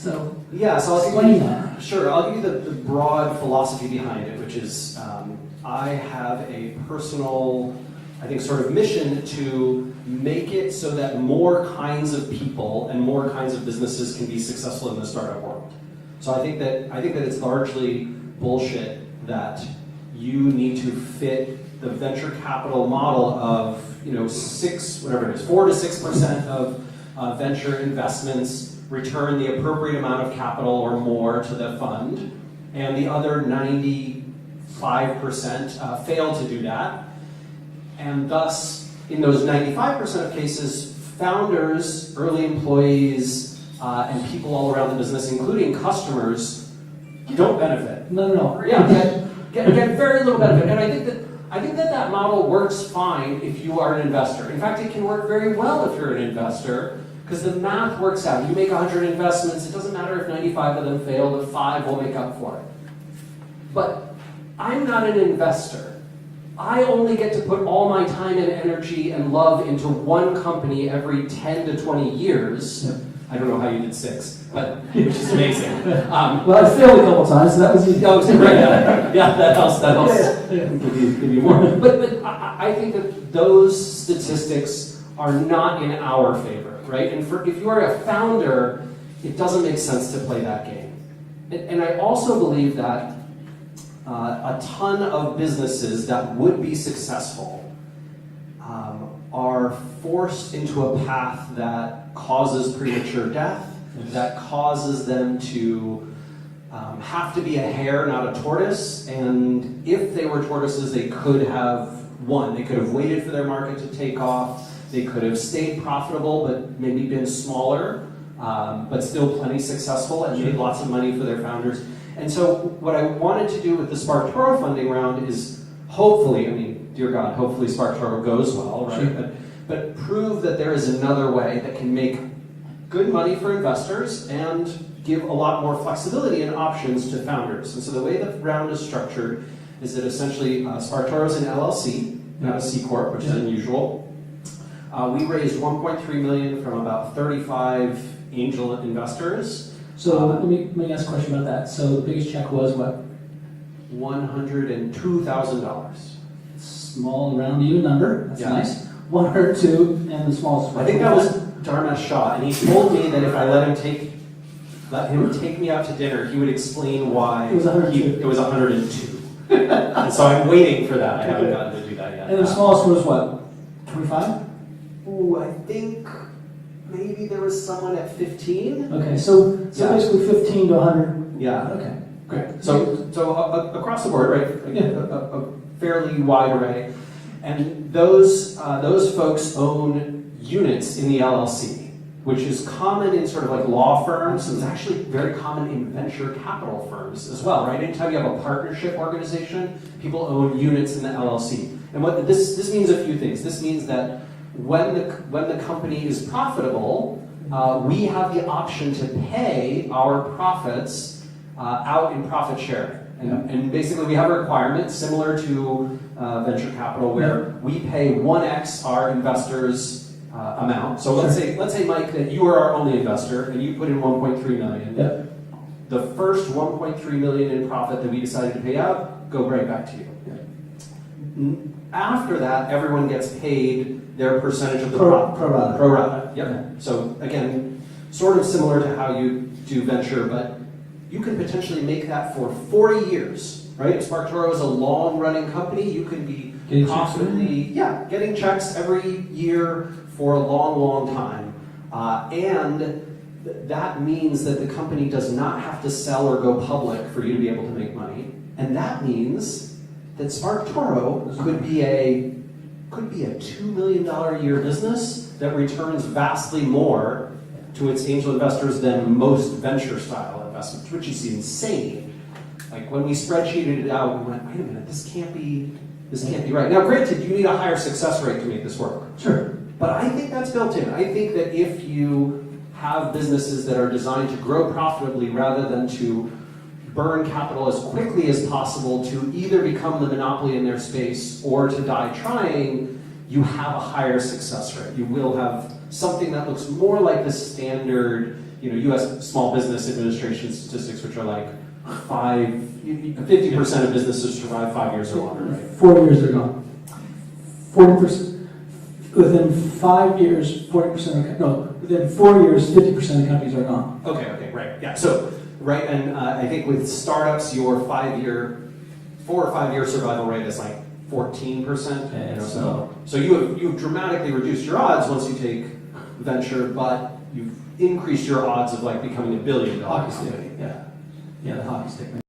So yeah, so I'll explain that. Sure, I'll give you the broad philosophy behind it, which is I have a personal, I think, sort of mission to make it so that more kinds of people and more kinds of businesses can be successful in the startup world. So I think that it's largely bullshit that you need to fit the venture capital model of 4 to 6% of venture investments return the appropriate amount of capital or more to the fund, and the other 95% fail to do that. And thus, in those 95% of cases, founders, early employees, and people all around the business, including customers, don't benefit. No. Yeah, get very little benefit. And I think that model works fine if you are an investor. In fact, it can work very well if you're an investor, because the math works out. You make 100 investments, it doesn't matter if 95 of them fail, the 5 will make up for it. But I'm not an investor. I only get to put all my time and energy and love into one company every 10 to 20 years. Yep. I don't know how you did 6, but which is amazing. Well, I failed a couple times, so that was easy. Oh, great. Yeah, that helps. Yeah. Give you more. But I think that those statistics are not in our favor, right? And if you are a founder, it doesn't make sense to play that game. And I also believe that a ton of businesses that would be successful are forced into a path that causes premature death, that causes them to have to be a hare, not a tortoise. And if they were tortoises, they could have won. They could have waited for their market to take off. They could have stayed profitable, but maybe been smaller, but still plenty successful and made lots of money for their founders. And so what I wanted to do with the Sparktoro funding round is hopefully, I mean, dear God, hopefully Sparktoro goes well, right? Sure. But prove that there is another way that can make good money for investors and give a lot more flexibility and options to founders. And so the way the round is structured is that essentially Sparktoro is an LLC, not a C Corp, which is unusual. We raised $1.3 million from about 35 angel investors. So let me ask a question about that. So the biggest check was what? $102,000. Small, round even number. That's Yeah. nice. 102, and the smallest. I think that was Dharmesh Shah, and he told me that if I let him take me out to dinner, he would explain why It was 102. it was 102. And so I'm waiting for that. I haven't gotten to do that yet. And the smallest was what? 25? Ooh, I think maybe there was someone at 15. Okay, so Yeah. basically 15 to 100. Yeah. Okay, great. So across the board, right? Again, a fairly wide array, and those folks own units in the LLC, which is common in sort of like law firms, and it's actually very common in venture capital firms as well, right? Anytime you have a partnership organization, people own units in the LLC, and what this means a few things. This means that when the company is profitable, we have the option to pay our profits out in profit sharing. And basically we have a requirement similar to venture capital where we pay 1x our investors' amount. So let's say Mike, that you are our only investor and you put in 1.3 million. Yep. The first 1.3 million in profit that we decided to pay out go right back to you. Yep. After that, everyone gets paid their percentage of the Pro profit. rata. Pro rata. Yep. So again, sort of similar to how you do venture, but you can potentially make that for 40 years, right? If Sparktoro is a long-running company, you can be constantly, getting checks every year for a long, long time. And that means that the company does not have to sell or go public for you to be able to make money. And that means that Sparktoro could be a $2 million a year business that returns vastly more to its angel investors than most venture-style investments, which is insane. Like when we spreadsheeted it out, we went, wait a minute, this can't be right. Now, granted, you need a higher success rate to make this work. Sure. But I think that's built in. I think that if you have businesses that are designed to grow profitably rather than to burn capital as quickly as possible to either become the monopoly in their space or to die trying, you have a higher success rate. You will have something that looks more like the standard U.S. Small Business Administration statistics, which are like 50% of businesses survive 5 years or longer, right? 4 years they're gone. 40%. Within 5 years, 40% of within 4 years, 50% of companies are gone. Okay, right, yeah. So, right, and I think with startups, your 4 or 5 year survival rate is like 14%. Okay, so you've dramatically reduced your odds once you take venture, but you've increased your odds of like becoming $1 billion hockey stick, company. yeah, the hockey stick.